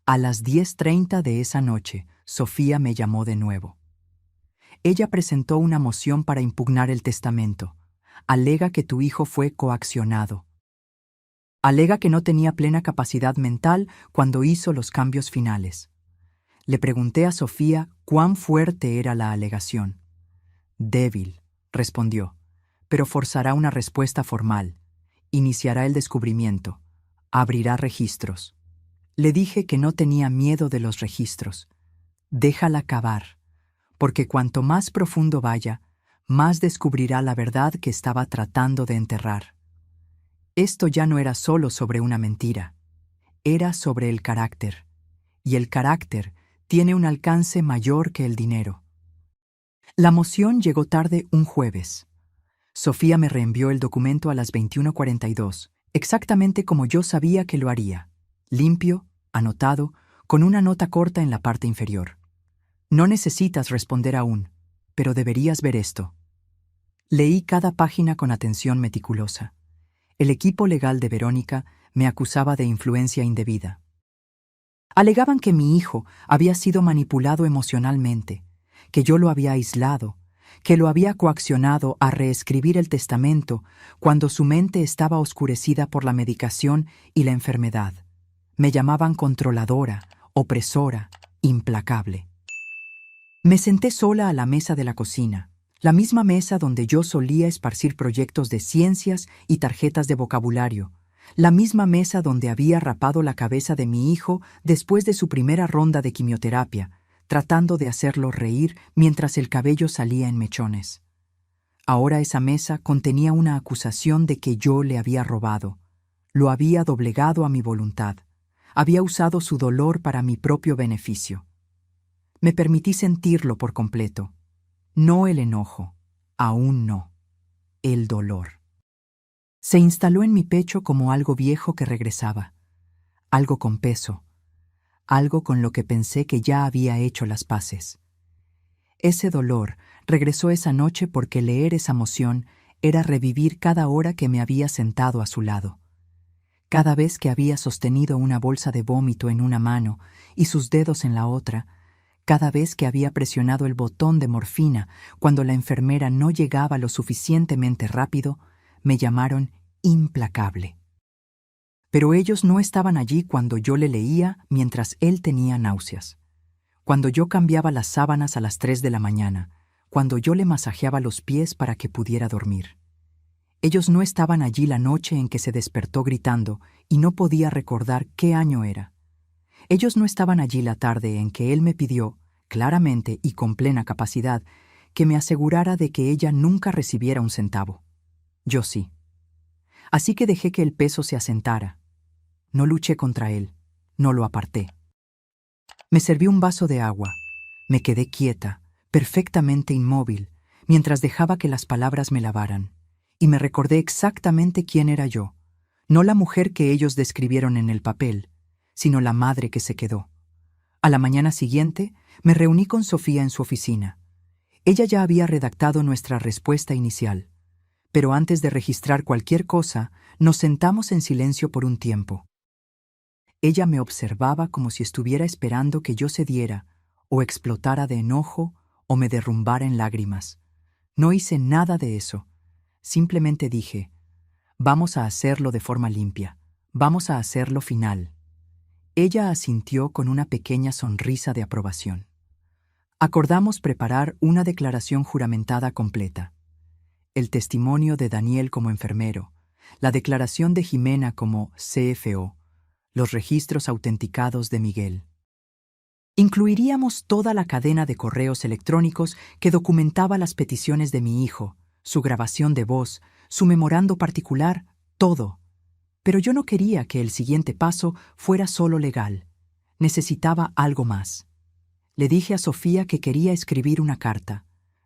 A las 10:30 de esa noche, Sofía me llamó de nuevo. Ella presentó una moción para impugnar el testamento. Alega que tu hijo fue coaccionado. Alega que no tenía plena capacidad mental cuando hizo los cambios finales. Le pregunté a Sofía cuán fuerte era la alegación. Débil, respondió, pero forzará una respuesta formal. Iniciará el descubrimiento. Abrirá registros. Le dije que no tenía miedo de los registros. Déjala cavar, porque cuanto más profundo vaya, más descubrirá la verdad que estaba tratando de enterrar. Esto ya no era solo sobre una mentira, era sobre el carácter, y el carácter tiene un alcance mayor que el dinero. La moción llegó tarde un jueves. Sofía me reenvió el documento a las 21:42, exactamente como yo sabía que lo haría, limpio, anotado, con una nota corta en la parte inferior. No necesitas responder aún, pero deberías ver esto. Leí cada página con atención meticulosa. El equipo legal de Verónica me acusaba de influencia indebida. Alegaban que mi hijo había sido manipulado emocionalmente, que yo lo había aislado, que lo había coaccionado a reescribir el testamento cuando su mente estaba oscurecida por la medicación y la enfermedad. Me llamaban controladora, opresora, implacable. Me senté sola a la mesa de la cocina, la misma mesa donde yo solía esparcir proyectos de ciencias y tarjetas de vocabulario, la misma mesa donde había rapado la cabeza de mi hijo después de su primera ronda de quimioterapia, tratando de hacerlo reír mientras el cabello salía en mechones. Ahora esa mesa contenía una acusación de que yo le había robado, lo había doblegado a mi voluntad, había usado su dolor para mi propio beneficio. Me permití sentirlo por completo. No el enojo, aún no, el dolor. Se instaló en mi pecho como algo viejo que regresaba, algo con peso, algo con lo que pensé que ya había hecho las paces. Ese dolor regresó esa noche porque leer esa moción era revivir cada hora que me había sentado a su lado. Cada vez que había sostenido una bolsa de vómito en una mano y sus dedos en la otra, cada vez que había presionado el botón de morfina cuando la enfermera no llegaba lo suficientemente rápido, me llamaron implacable. Pero ellos no estaban allí cuando yo le leía mientras él tenía náuseas, cuando yo cambiaba las sábanas a las 3 de la mañana, cuando yo le masajeaba los pies para que pudiera dormir. Ellos no estaban allí la noche en que se despertó gritando y no podía recordar qué año era. Ellos no estaban allí la tarde en que él me pidió, claramente y con plena capacidad, que me asegurara de que ella nunca recibiera un centavo. Yo sí. Así que dejé que el peso se asentara. No luché contra él, no lo aparté. Me serví un vaso de agua. Me quedé quieta, perfectamente inmóvil, mientras dejaba que las palabras me lavaran. Y me recordé exactamente quién era yo, no la mujer que ellos describieron en el papel, sino la madre que se quedó. A la mañana siguiente, me reuní con Sofía en su oficina. Ella ya había redactado nuestra respuesta inicial, pero antes de registrar cualquier cosa, nos sentamos en silencio por un tiempo. Ella me observaba como si estuviera esperando que yo cediera o explotara de enojo, o me derrumbara en lágrimas. No hice nada de eso. Simplemente dije, vamos a hacerlo de forma limpia, vamos a hacerlo final. Ella asintió con una pequeña sonrisa de aprobación. Acordamos preparar una declaración juramentada completa. El testimonio de Daniel como enfermero, la declaración de Jimena como CFO, los registros autenticados de Miguel. Incluiríamos toda la cadena de correos electrónicos que documentaba las peticiones de mi hijo, su grabación de voz, su memorando particular, todo. Pero yo no quería que el siguiente paso fuera solo legal. Necesitaba algo más. Le dije a Sofía que quería escribir una carta,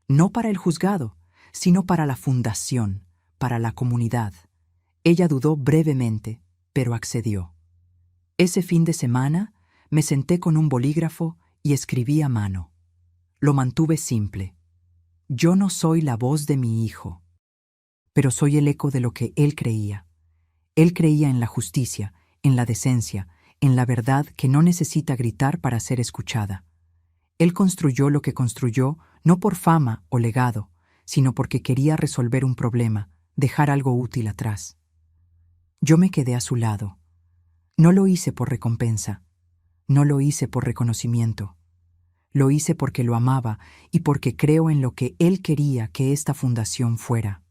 no para el juzgado, sino para la fundación, para la comunidad. Ella dudó brevemente, pero accedió. Ese fin de semana me senté con un bolígrafo y escribí a mano. Lo mantuve simple. Yo no soy la voz de mi hijo, pero soy el eco de lo que él creía. Él creía en la justicia, en la decencia, en la verdad que no necesita gritar para ser escuchada. Él construyó lo que construyó no por fama o legado, sino porque quería resolver un problema, dejar algo útil atrás. Yo me quedé a su lado. No lo hice por recompensa, no lo hice por reconocimiento. Lo hice porque lo amaba y porque creo en lo que él quería que esta fundación fuera.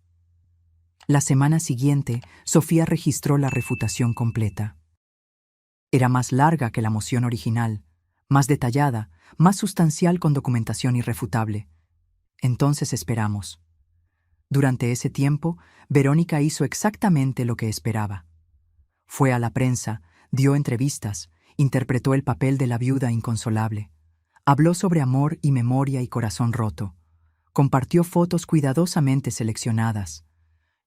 La semana siguiente, Sofía registró la refutación completa. Era más larga que la moción original, más detallada, más sustancial con documentación irrefutable. Entonces esperamos. Durante ese tiempo, Verónica hizo exactamente lo que esperaba. Fue a la prensa, dio entrevistas, interpretó el papel de la viuda inconsolable. Habló sobre amor y memoria y corazón roto. Compartió fotos cuidadosamente seleccionadas.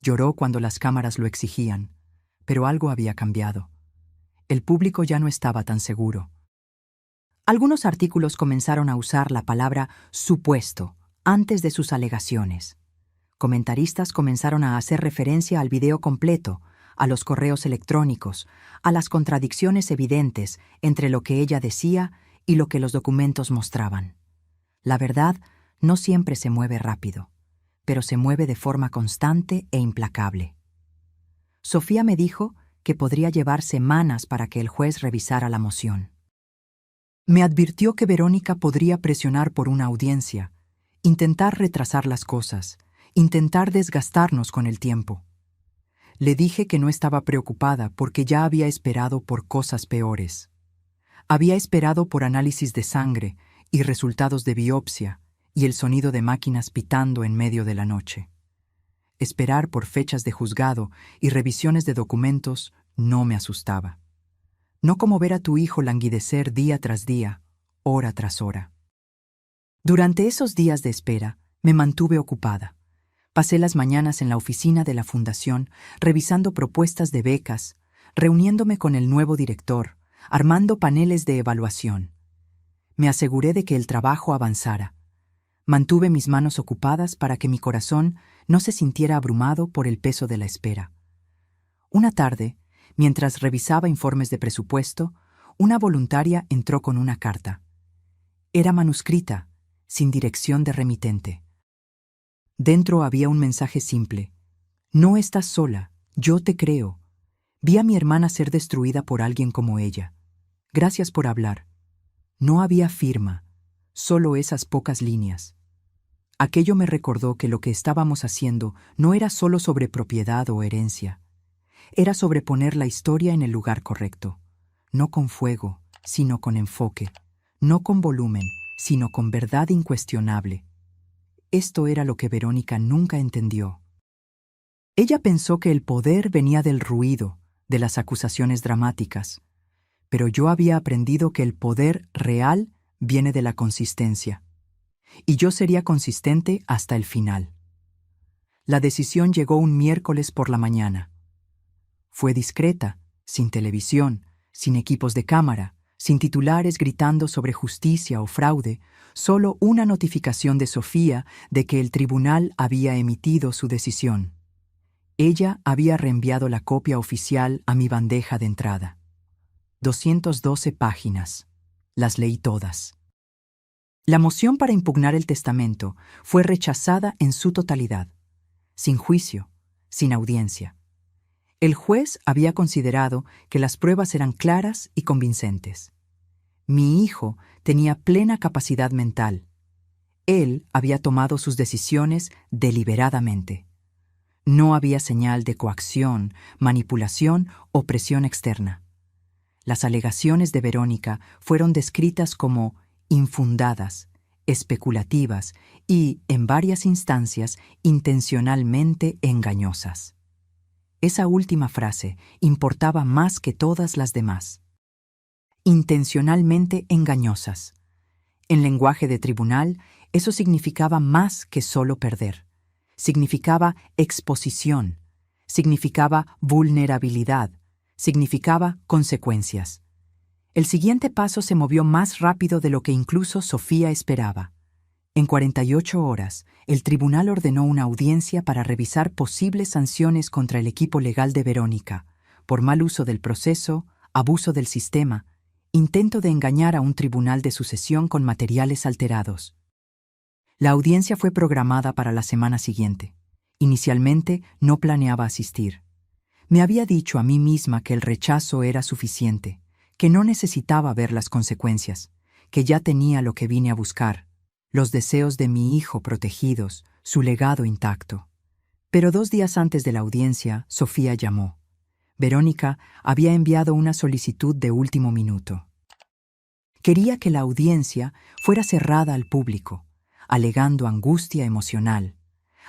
Lloró cuando las cámaras lo exigían, pero algo había cambiado. El público ya no estaba tan seguro. Algunos artículos comenzaron a usar la palabra supuesto antes de sus alegaciones. Comentaristas comenzaron a hacer referencia al video completo, a los correos electrónicos, a las contradicciones evidentes entre lo que ella decía y lo que los documentos mostraban. La verdad no siempre se mueve rápido, pero se mueve de forma constante e implacable. Sofía me dijo que podría llevar semanas para que el juez revisara la moción. Me advirtió que Verónica podría presionar por una audiencia, intentar retrasar las cosas, intentar desgastarnos con el tiempo. Le dije que no estaba preocupada porque ya había esperado por cosas peores. Había esperado por análisis de sangre y resultados de biopsia y el sonido de máquinas pitando en medio de la noche. Esperar por fechas de juzgado y revisiones de documentos no me asustaba. No como ver a tu hijo languidecer día tras día, hora tras hora. Durante esos días de espera, me mantuve ocupada. Pasé las mañanas en la oficina de la fundación, revisando propuestas de becas, reuniéndome con el nuevo director, armando paneles de evaluación. Me aseguré de que el trabajo avanzara. Mantuve mis manos ocupadas para que mi corazón no se sintiera abrumado por el peso de la espera. Una tarde, mientras revisaba informes de presupuesto, una voluntaria entró con una carta. Era manuscrita, sin dirección de remitente. Dentro había un mensaje simple. No estás sola, yo te creo. Vi a mi hermana ser destruida por alguien como ella. Gracias por hablar. No había firma, solo esas pocas líneas. Aquello me recordó que lo que estábamos haciendo no era solo sobre propiedad o herencia. Era sobre poner la historia en el lugar correcto. No con fuego, sino con enfoque. No con volumen, sino con verdad incuestionable. Esto era lo que Verónica nunca entendió. Ella pensó que el poder venía del ruido, de las acusaciones dramáticas, pero yo había aprendido que el poder real viene de la consistencia, y yo sería consistente hasta el final. La decisión llegó un miércoles por la mañana. Fue discreta, sin televisión, sin equipos de cámara, sin titulares gritando sobre justicia o fraude, solo una notificación de Sofía de que el tribunal había emitido su decisión. Ella había reenviado la copia oficial a mi bandeja de entrada. 212 páginas. Las leí todas. La moción para impugnar el testamento fue rechazada en su totalidad, sin juicio, sin audiencia. El juez había considerado que las pruebas eran claras y convincentes. Mi hijo tenía plena capacidad mental. Él había tomado sus decisiones deliberadamente. No había señal de coacción, manipulación o presión externa. Las alegaciones de Verónica fueron descritas como infundadas, especulativas y, en varias instancias, intencionalmente engañosas. Esa última frase importaba más que todas las demás. Intencionalmente engañosas. En lenguaje de tribunal, eso significaba más que solo perder. Significaba exposición, significaba vulnerabilidad, significaba consecuencias. El siguiente paso se movió más rápido de lo que incluso Sofía esperaba. En 48 horas, el tribunal ordenó una audiencia para revisar posibles sanciones contra el equipo legal de Verónica, por mal uso del proceso, abuso del sistema, intento de engañar a un tribunal de sucesión con materiales alterados. La audiencia fue programada para la semana siguiente. Inicialmente no planeaba asistir. Me había dicho a mí misma que el rechazo era suficiente, que no necesitaba ver las consecuencias, que ya tenía lo que vine a buscar, los deseos de mi hijo protegidos, su legado intacto. Pero 2 días antes de la audiencia, Sofía llamó. Verónica había enviado una solicitud de último minuto. Quería que la audiencia fuera cerrada al público, alegando angustia emocional,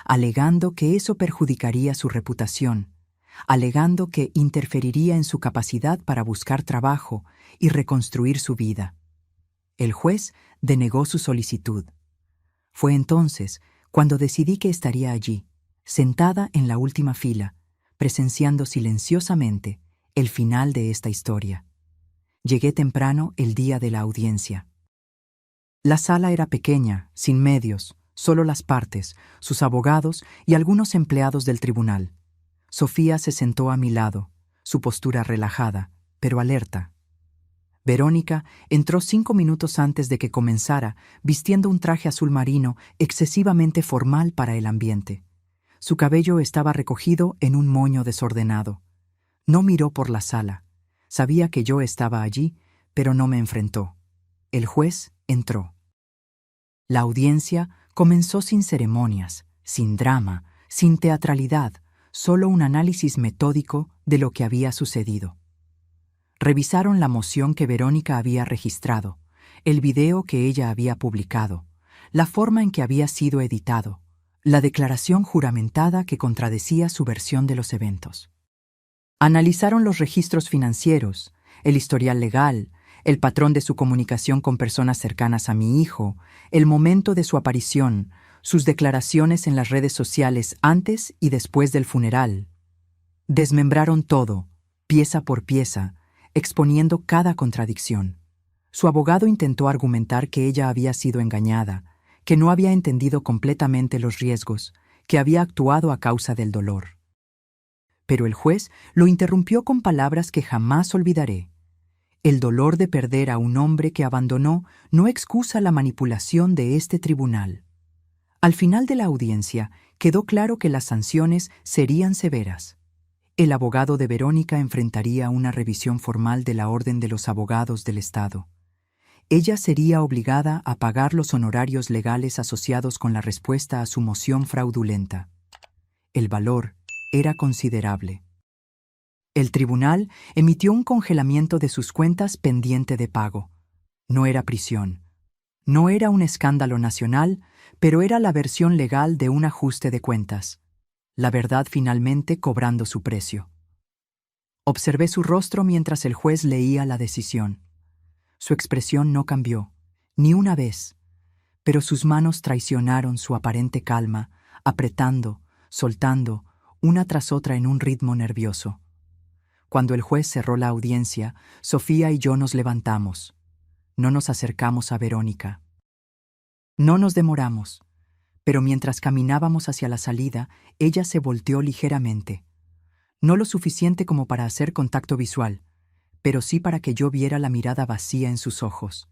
alegando que eso perjudicaría su reputación, alegando que interferiría en su capacidad para buscar trabajo y reconstruir su vida. El juez denegó su solicitud. Fue entonces cuando decidí que estaría allí, sentada en la última fila, presenciando silenciosamente el final de esta historia. Llegué temprano el día de la audiencia. La sala era pequeña, sin medios, solo las partes, sus abogados y algunos empleados del tribunal. Sofía se sentó a mi lado, su postura relajada, pero alerta. Verónica entró 5 minutos antes de que comenzara, vistiendo un traje azul marino excesivamente formal para el ambiente. Su cabello estaba recogido en un moño desordenado. No miró por la sala. Sabía que yo estaba allí, pero no me enfrentó. El juez entró. La audiencia comenzó sin ceremonias, sin drama, sin teatralidad, solo un análisis metódico de lo que había sucedido. Revisaron la moción que Verónica había registrado, el video que ella había publicado, la forma en que había sido editado, la declaración juramentada que contradecía su versión de los eventos. Analizaron los registros financieros, el historial legal, el patrón de su comunicación con personas cercanas a mi hijo, el momento de su aparición, sus declaraciones en las redes sociales antes y después del funeral. Desmembraron todo, pieza por pieza, exponiendo cada contradicción. Su abogado intentó argumentar que ella había sido engañada, que no había entendido completamente los riesgos, que había actuado a causa del dolor. Pero el juez lo interrumpió con palabras que jamás olvidaré. El dolor de perder a un hombre que abandonó no excusa la manipulación de este tribunal. Al final de la audiencia, quedó claro que las sanciones serían severas. El abogado de Verónica enfrentaría una revisión formal de la Orden de los Abogados del Estado. Ella sería obligada a pagar los honorarios legales asociados con la respuesta a su moción fraudulenta. El valor era considerable. El tribunal emitió un congelamiento de sus cuentas pendiente de pago. No era prisión. No era un escándalo nacional, pero era la versión legal de un ajuste de cuentas. La verdad finalmente cobrando su precio. Observé su rostro mientras el juez leía la decisión. Su expresión no cambió, ni una vez, pero sus manos traicionaron su aparente calma, apretando, soltando, una tras otra en un ritmo nervioso. Cuando el juez cerró la audiencia, Sofía y yo nos levantamos. No nos acercamos a Verónica. No nos demoramos, pero mientras caminábamos hacia la salida, ella se volteó ligeramente. No lo suficiente como para hacer contacto visual, pero sí para que yo viera la mirada vacía en sus ojos.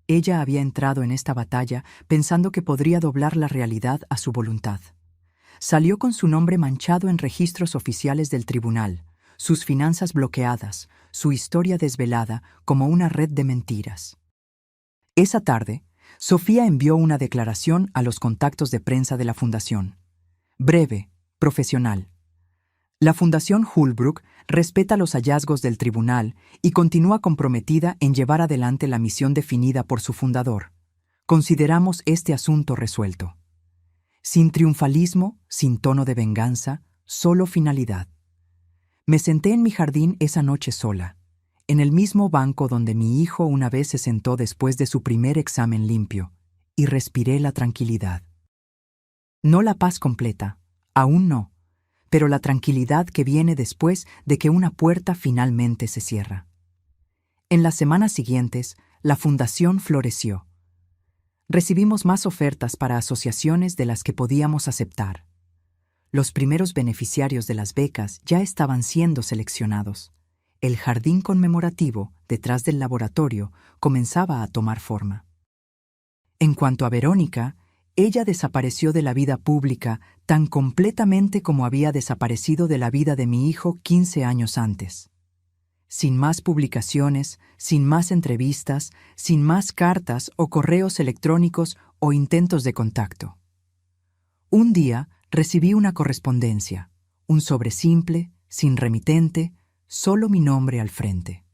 Ella había entrado en esta batalla pensando que podría doblar la realidad a su voluntad. Salió con su nombre manchado en registros oficiales del tribunal, sus finanzas bloqueadas, su historia desvelada como una red de mentiras. Esa tarde, Sofía envió una declaración a los contactos de prensa de la Fundación. Breve, profesional. La Fundación Holbrook respeta los hallazgos del tribunal y continúa comprometida en llevar adelante la misión definida por su fundador. Consideramos este asunto resuelto. Sin triunfalismo, sin tono de venganza, solo finalidad. Me senté en mi jardín esa noche sola, en el mismo banco donde mi hijo una vez se sentó después de su primer examen limpio, y respiré la tranquilidad. No la paz completa, aún no, pero la tranquilidad que viene después de que una puerta finalmente se cierra. En las semanas siguientes, la fundación floreció. Recibimos más ofertas para asociaciones de las que podíamos aceptar. Los primeros beneficiarios de las becas ya estaban siendo seleccionados. El jardín conmemorativo, detrás del laboratorio, comenzaba a tomar forma. En cuanto a Verónica, ella desapareció de la vida pública tan completamente como había desaparecido de la vida de mi hijo 15 años antes. Sin más publicaciones, sin más entrevistas, sin más cartas o correos electrónicos o intentos de contacto. Un día recibí una correspondencia, un sobre simple, sin remitente, solo mi nombre al frente.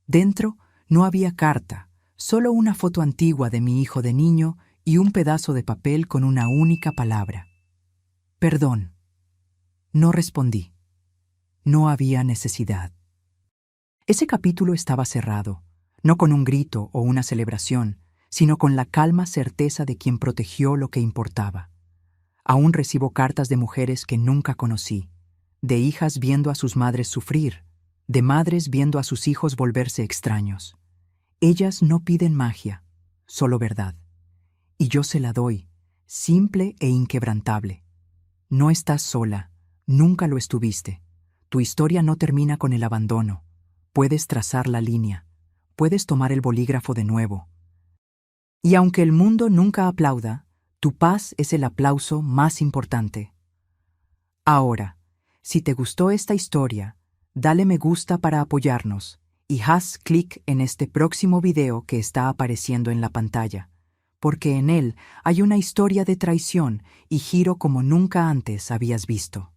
Dentro no había carta, solo una foto antigua de mi hijo de niño y un pedazo de papel con una única palabra. Perdón. No respondí. No había necesidad. Ese capítulo estaba cerrado, no con un grito o una celebración, sino con la calma certeza de quien protegió lo que importaba. Aún recibo cartas de mujeres que nunca conocí, de hijas viendo a sus madres sufrir, de madres viendo a sus hijos volverse extraños. Ellas no piden magia, solo verdad. Y yo se la doy, simple e inquebrantable. No estás sola, nunca lo estuviste. Tu historia no termina con el abandono. Puedes trazar la línea, puedes tomar el bolígrafo de nuevo. Y aunque el mundo nunca aplauda, tu paz es el aplauso más importante. Ahora, si te gustó esta historia, dale me gusta para apoyarnos y haz clic en este próximo video que está apareciendo en la pantalla, porque en él hay una historia de traición y giro como nunca antes habías visto.